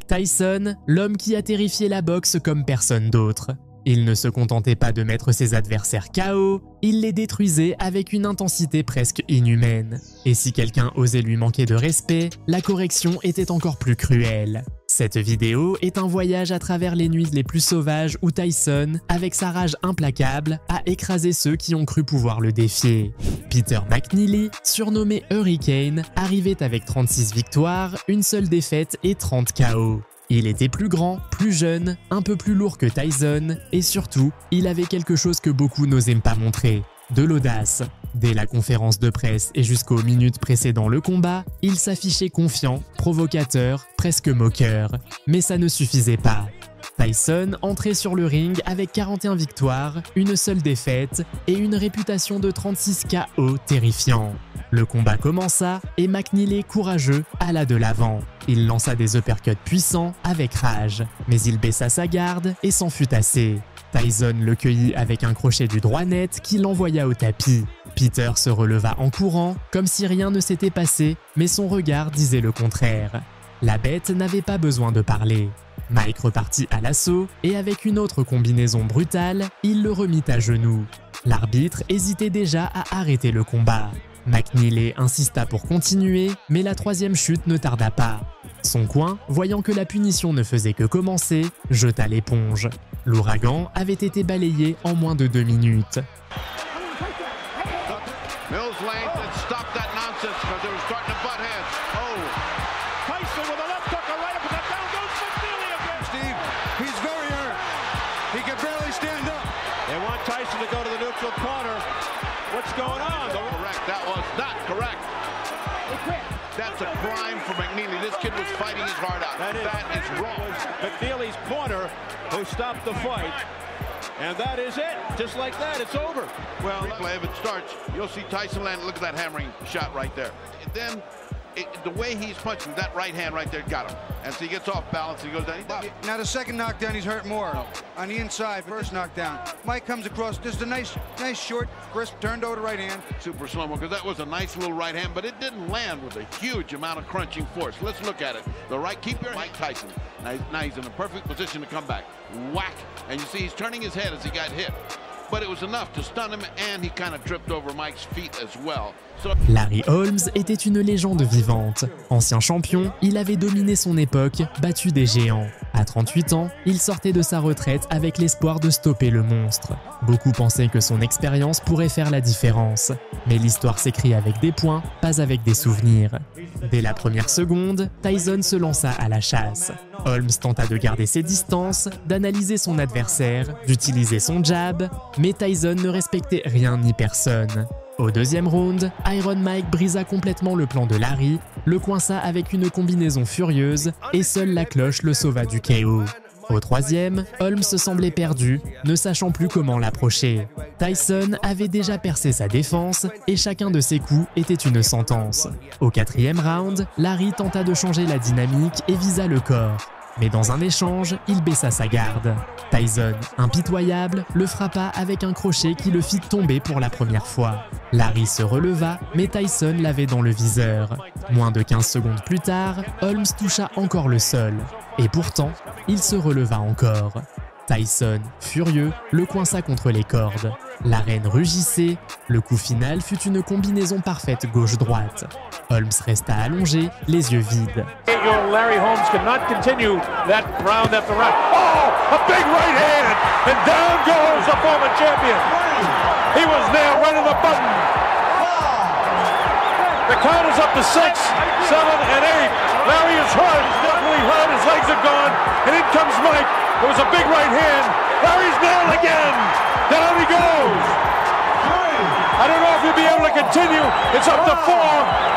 Tyson, l'homme qui a terrifié la boxe comme personne d'autre. Il ne se contentait pas de mettre ses adversaires KO, il les détruisait avec une intensité presque inhumaine. Et si quelqu'un osait lui manquer de respect, la correction était encore plus cruelle. Cette vidéo est un voyage à travers les nuits les plus sauvages où Tyson, avec sa rage implacable, a écrasé ceux qui ont cru pouvoir le défier. Peter McNeely, surnommé Hurricane, arrivait avec 36 victoires, une seule défaite et 30 KO. Il était plus grand, plus jeune, un peu plus lourd que Tyson, et surtout, il avait quelque chose que beaucoup n'osaient pas montrer, de l'audace. Dès la conférence de presse et jusqu'aux minutes précédant le combat, il s'affichait confiant, provocateur, presque moqueur. Mais ça ne suffisait pas. Tyson entrait sur le ring avec 41 victoires, une seule défaite et une réputation de 36 KO terrifiant. Le combat commença et McNeely, courageux, alla de l'avant. Il lança des uppercuts puissants avec rage, mais il baissa sa garde et s'en fut assez. Tyson le cueillit avec un crochet du droit net qui l'envoya au tapis. Peter se releva en courant, comme si rien ne s'était passé, mais son regard disait le contraire. La bête n'avait pas besoin de parler. Mike repartit à l'assaut et avec une autre combinaison brutale, il le remit à genoux. L'arbitre hésitait déjà à arrêter le combat. McNeely insista pour continuer, mais la troisième chute ne tarda pas. Son coin, voyant que la punition ne faisait que commencer, jeta l'éponge. L'ouragan avait été balayé en moins de 2 minutes. Tyson to go to the neutral corner. What's going on? Correct. That was not correct. That's a crime for McNeely. This kid was fighting his heart out. That is wrong. McNeely's corner who stopped the fight. And that is it. Just like that, it's over. Well, if it starts, you'll see Tyson land. Look at that hammering shot right there. And then the way he's punching, that right hand right there got him. And so he gets off balance and he goes down. Now the second knockdown, he's hurt more. No. On the inside, first knockdown. Mike comes across, just a nice short, crisp, turned over right hand. Super slow-mo, because that was a nice little right hand, but it didn't land with a huge amount of crunching force. Let's look at it. The right, keep your Mike Tyson. Now he's in a perfect position to come back. Whack. And you see he's turning his head as he got hit. But it was enough to stun him, and he kind of tripped over Mike's feet as well. Larry Holmes était une légende vivante. Ancien champion, il avait dominé son époque, battu des géants. À 38 ans, il sortait de sa retraite avec l'espoir de stopper le monstre. Beaucoup pensaient que son expérience pourrait faire la différence. Mais l'histoire s'écrit avec des points, pas avec des souvenirs. Dès la première seconde, Tyson se lança à la chasse. Holmes tenta de garder ses distances, d'analyser son adversaire, d'utiliser son jab, mais Tyson ne respectait rien ni personne. Au deuxième round, Iron Mike brisa complètement le plan de Larry, le coinça avec une combinaison furieuse et seule la cloche le sauva du KO. Au troisième, Holmes semblait perdu, ne sachant plus comment l'approcher. Tyson avait déjà percé sa défense et chacun de ses coups était une sentence. Au quatrième round, Larry tenta de changer la dynamique et visa le corps. Mais dans un échange, il baissa sa garde. Tyson, impitoyable, le frappa avec un crochet qui le fit tomber pour la première fois. Larry se releva, mais Tyson l'avait dans le viseur. Moins de 15 secondes plus tard, Holmes toucha encore le sol. Et pourtant, il se releva encore. Tyson, furieux, le coinça contre les cordes. L'arène rugissait, le coup final fut une combinaison parfaite gauche-droite. Holmes resta allongé, les yeux vides. Larry Holmes cannot continue that round after round. Oh, a big right hand, and down goes the former champion. He was there running the button. The count is up to 6, 7, and 8. Larry is hurt, he's definitely hurt, his legs are gone, and in comes Mike. There was a big right hand. Larry's nailed again. Down he goes. I don't know if he'll be able to continue. It's up to 4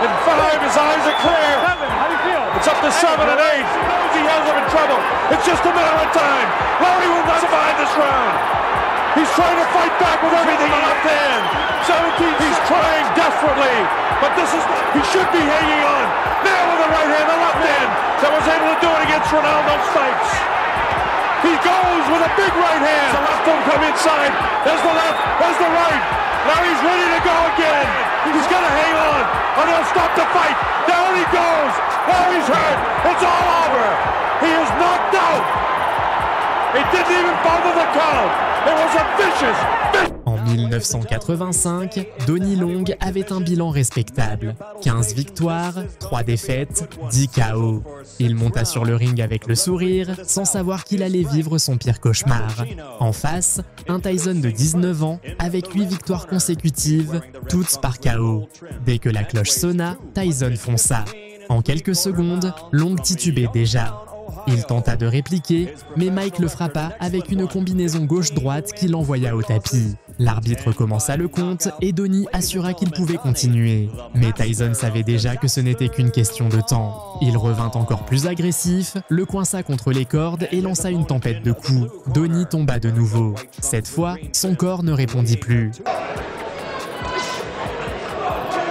and 5. His eyes are clear. How do you feel? It's up to 7 and 8. He knows he has him in trouble. It's just a matter of time. Larry will not survive this round. He's trying to fight back with everything in the left hand. 17. He's trying desperately, but he should be hanging on. Now with the right hand, the left hand that was able to do it against Ronaldo Spikes. He goes with a big right hand. The left will come inside. There's the left. There's the right. Larry's ready to go again. He's going to hang on, or they'll stop the fight. Down he goes. Larry's hurt. It's all over. He is knocked out. He didn't even bother the count. It was a vicious. En 1985, Donnie Long avait un bilan respectable. 15 victoires, 3 défaites, 10 KO. Il monta sur le ring avec le sourire, sans savoir qu'il allait vivre son pire cauchemar. En face, un Tyson de 19 ans, avec 8 victoires consécutives, toutes par KO. Dès que la cloche sonna, Tyson fonça. En quelques secondes, Long titubait déjà. Il tenta de répliquer, mais Mike le frappa avec une combinaison gauche-droite qui l'envoya au tapis. L'arbitre commença le compte et Donnie assura qu'il pouvait continuer. Mais Tyson savait déjà que ce n'était qu'une question de temps. Il revint encore plus agressif, le coinça contre les cordes et lança une tempête de coups. Donnie tomba de nouveau. Cette fois, son corps ne répondit plus.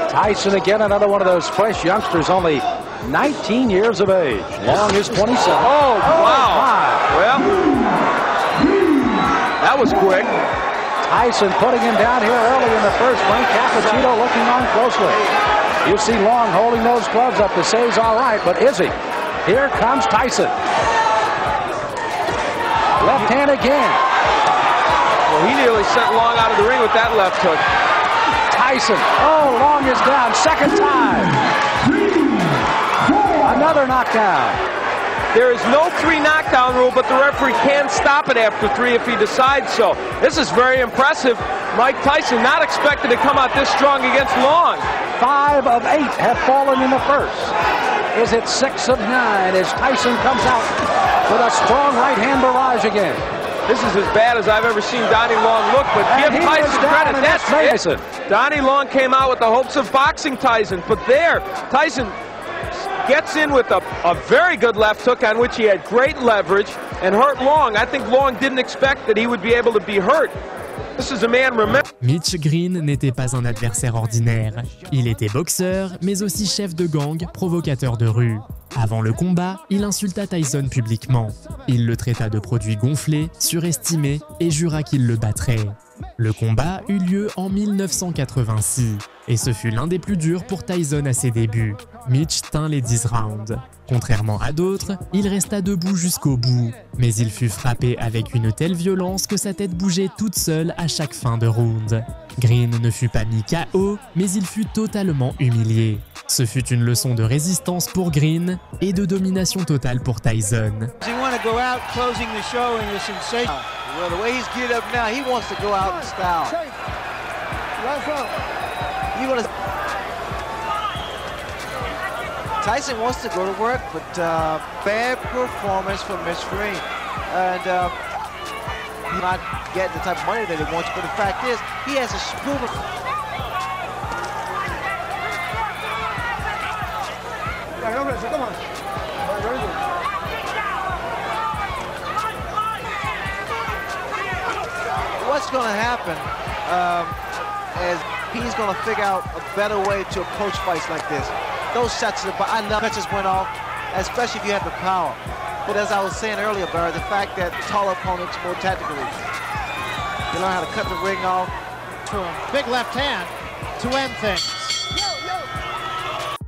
Tyson again, another one of those fresh youngsters, only 19 years of age. Long is 27. Oh, wow. Well, that was quick. Tyson putting him down here early in the first. Frank Cappuccino looking on closely. You see Long holding those gloves up to say he's all right, but is he? Here comes Tyson. Left hand again. Well, he nearly sent Long out of the ring with that left hook. Tyson. Oh, Long is down. Second time. Another knockdown. There is no 3 knockdown rule, but the referee can stop it after 3 if he decides so. This is very impressive. Mike Tyson not expected to come out this strong against Long. 5 of 8 have fallen in the first. Is it 6 of 9 as Tyson comes out with a strong right hand barrage again? This is as bad as I've ever seen Donnie Long look, but give Tyson credit. That's it. Donnie Long came out with the hopes of boxing Tyson, but there, Tyson gets in with a very good left hook on which he had great leverage and hurt Long. I think Long didn't expect that he would be able to be hurt. This is a man, remember. Mitch Green n'était pas un adversaire ordinaire. Il était boxeur, mais aussi chef de gang, provocateur de rue. Avant le combat, il insulta Tyson publiquement. Il le traita de produit gonflé, surestimé et jura qu'il le battrait. Le combat eut lieu en 1986 et ce fut l'un des plus durs pour Tyson à ses débuts. Mitch tint les 10 rounds. Contrairement à d'autres, il resta debout jusqu'au bout, mais il fut frappé avec une telle violence que sa tête bougeait toute seule à chaque fin de round. Green ne fut pas mis KO, mais il fut totalement humilié. Ce fut une leçon de résistance pour Green et de domination totale pour Tyson. Well, the way he's geared up now, he wants to go out in style. Tyson wants to go to work, but bad performance from Mitch Green. And he's not getting the type of money that he wants, but the fact is, he has a proven... Come on. What's going to happen is he's going to figure out a better way to approach fights like this. Those shots, I love punches went off, especially if you have the power. But as I was saying earlier, Barry, the fact that taller opponents more tactically, you learn how to cut the ring off. Big left hand to end things.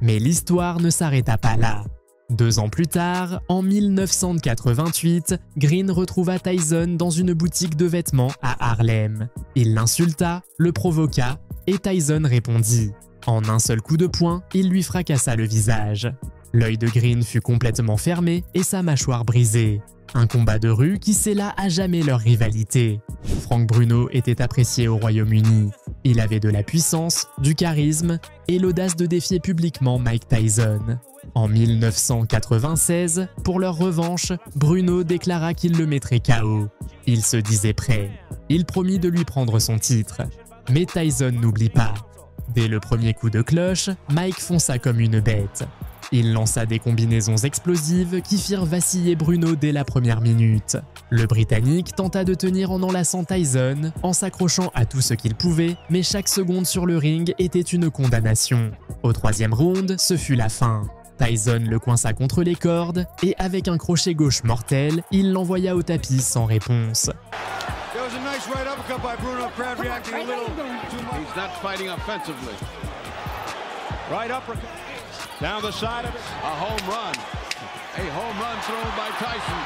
Mais l'histoire ne s'arrêta pas là. 2 ans plus tard, en 1988, Green retrouva Tyson dans une boutique de vêtements à Harlem. Il l'insulta, le provoqua et Tyson répondit. En un seul coup de poing, il lui fracassa le visage. L'œil de Green fut complètement fermé et sa mâchoire brisée. Un combat de rue qui scella à jamais leur rivalité. Frank Bruno était apprécié au Royaume-Uni. Il avait de la puissance, du charisme et l'audace de défier publiquement Mike Tyson. En 1996, pour leur revanche, Bruno déclara qu'il le mettrait KO. Il se disait prêt. Il promit de lui prendre son titre. Mais Tyson n'oublie pas. Dès le premier coup de cloche, Mike fonça comme une bête. Il lança des combinaisons explosives qui firent vaciller Bruno dès la première minute. Le Britannique tenta de tenir en enlaçant Tyson, en s'accrochant à tout ce qu'il pouvait, mais chaque seconde sur le ring était une condamnation. Au 3e round, ce fut la fin. Tyson le coinça contre les cordes et avec un crochet gauche mortel, il l'envoya au tapis sans réponse. Right uppercut down the side of it, a home run. A home run thrown by Tyson.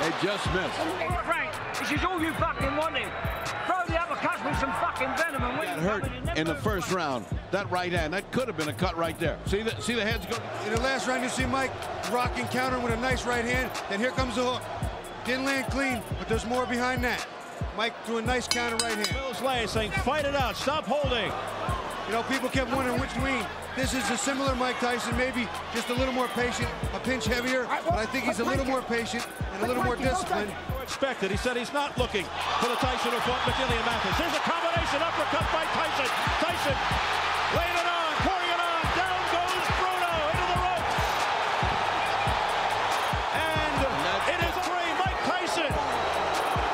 They just missed. Frank, this is all you fucking wanted. Throw the uppercuts with some fucking venom and Got hurt in the first round. That right hand, that could have been a cut right there. See the heads go. In the last round, you see Mike rocking counter with a nice right hand. Then here comes the hook. Didn't land clean, but there's more behind that. Mike threw a nice counter right hand. Bill Slay saying, fight it out, stop holding. You know, people kept wondering which lean. This is a similar Mike Tyson, maybe just a little more patient, a pinch heavier, but I think he's a little more patient and a little more disciplined. Expected. He said he's not looking for the Tyson who fought McGillian Mathis. Here's a combination uppercut by Tyson. Tyson laying it on, pouring it on. Down goes Bruno into the ropes. And it is free. Mike Tyson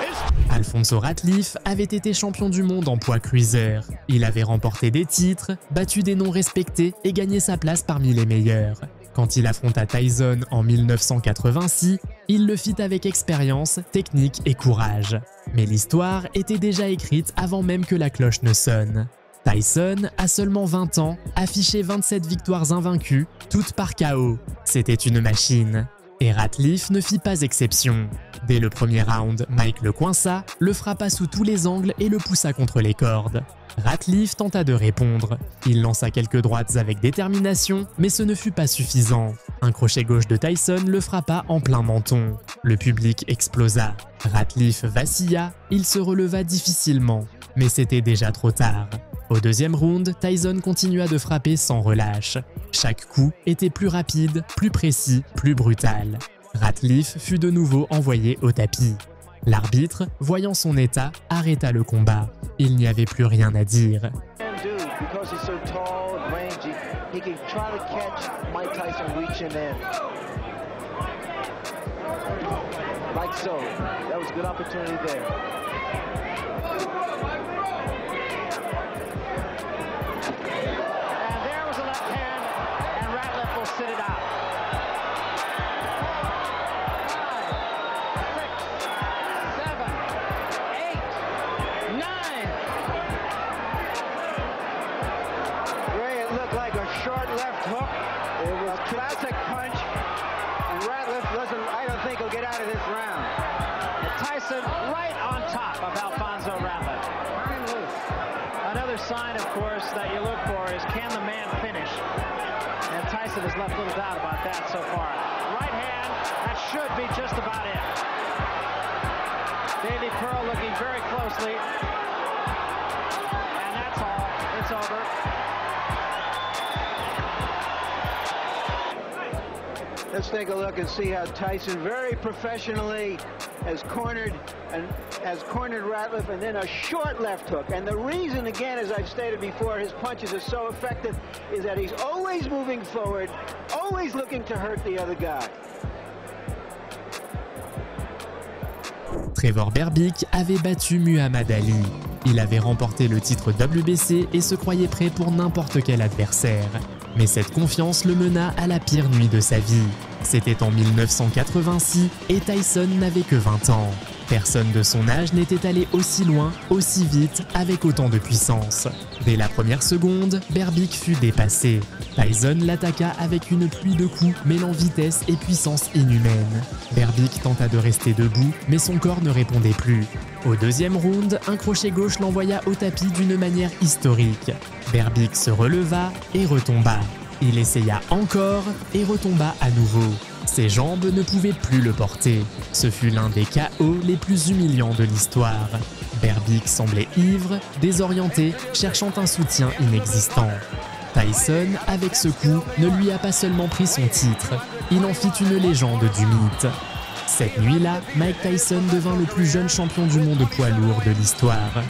is... Alfonso Ratliff avait été champion du monde en poids cruiser. Il avait remporté des titres, battu des noms respectés et gagné sa place parmi les meilleurs. Quand il affronta Tyson en 1986, il le fit avec expérience, technique et courage. Mais l'histoire était déjà écrite avant même que la cloche ne sonne. Tyson, à seulement 20 ans, affichait 27 victoires invaincues, toutes par KO. C'était une machine. Et Ratliff ne fit pas exception. Dès le premier round, Mike le coinça, le frappa sous tous les angles et le poussa contre les cordes. Ratliff tenta de répondre. Il lança quelques droites avec détermination, mais ce ne fut pas suffisant. Un crochet gauche de Tyson le frappa en plein menton. Le public explosa. Ratliff vacilla, il se releva difficilement. Mais c'était déjà trop tard. Au deuxième round, Tyson continua de frapper sans relâche. Chaque coup était plus rapide, plus précis, plus brutal. Ratliff fut de nouveau envoyé au tapis. L'arbitre, voyant son état, arrêta le combat. Il n'y avait plus rien à dire. Sit it out. 5, 6, 7, 8, 9. Ray, it looked like a short left hook. It was a classic punch. And Ratliff doesn't, I don't think he'll get out of this round. And Tyson right on top of Alfonso Ratliff. Another sign, of course, that you look for is, can the man finish? And Tyson has left little doubt about that so far. Right hand, that should be just about it. Davey Pearl looking very closely. And that's all. It's over. Let's take a look and see how Tyson very professionally has cornered Ratliff, and then a short left hook. And the reason, again, as I've stated before, his punches are so effective is that he's always moving forward, always looking to hurt the other guy. Trevor Berbick avait battu Muhammad Ali. Il avait remporté le titre WBC et se croyait prêt pour n'importe quel adversaire. Mais cette confiance le mena à la pire nuit de sa vie. C'était en 1986 et Tyson n'avait que 20 ans. Personne de son âge n'était allé aussi loin, aussi vite, avec autant de puissance. Dès la première seconde, Berbick fut dépassé. Tyson l'attaqua avec une pluie de coups mêlant vitesse et puissance inhumaine. Berbick tenta de rester debout, mais son corps ne répondait plus. Au deuxième round, un crochet gauche l'envoya au tapis d'une manière historique. Berbick se releva et retomba. Il essaya encore et retomba à nouveau. Ses jambes ne pouvaient plus le porter. Ce fut l'un des KO les plus humiliants de l'histoire. Berbick semblait ivre, désorienté, cherchant un soutien inexistant. Tyson, avec ce coup, ne lui a pas seulement pris son titre, il en fit une légende du mythe. Cette nuit-là, Mike Tyson devint le plus jeune champion du monde poids lourd de l'histoire.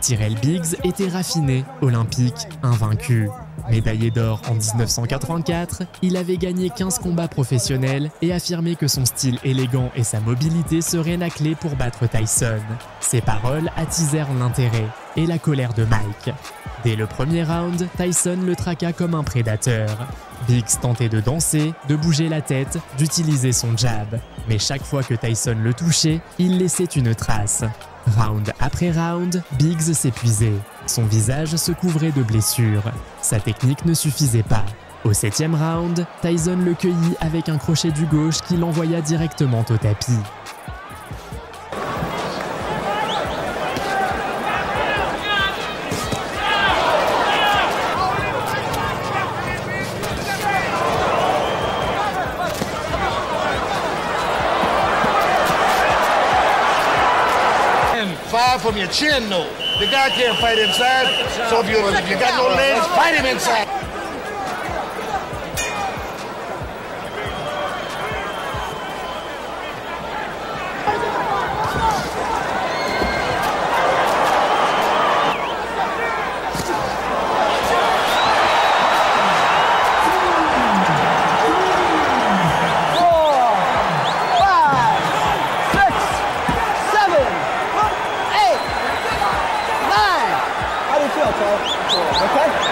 Tyrell Biggs était raffiné, olympique, invaincu. Médaillé d'or en 1984, il avait gagné 15 combats professionnels et affirmé que son style élégant et sa mobilité seraient la clé pour battre Tyson. Ces paroles attisèrent l'intérêt et la colère de Mike. Dès le premier round, Tyson le traqua comme un prédateur. Biggs tentait de danser, de bouger la tête, d'utiliser son jab. Mais chaque fois que Tyson le touchait, il laissait une trace. Round après round, Biggs s'épuisait. Son visage se couvrait de blessures. Sa technique ne suffisait pas. Au 7e round, Tyson le cueillit avec un crochet du gauche qui l'envoya directement au tapis. Fire from your chin, though. The guy can't fight inside, so if you got no legs, fight him inside. Okay?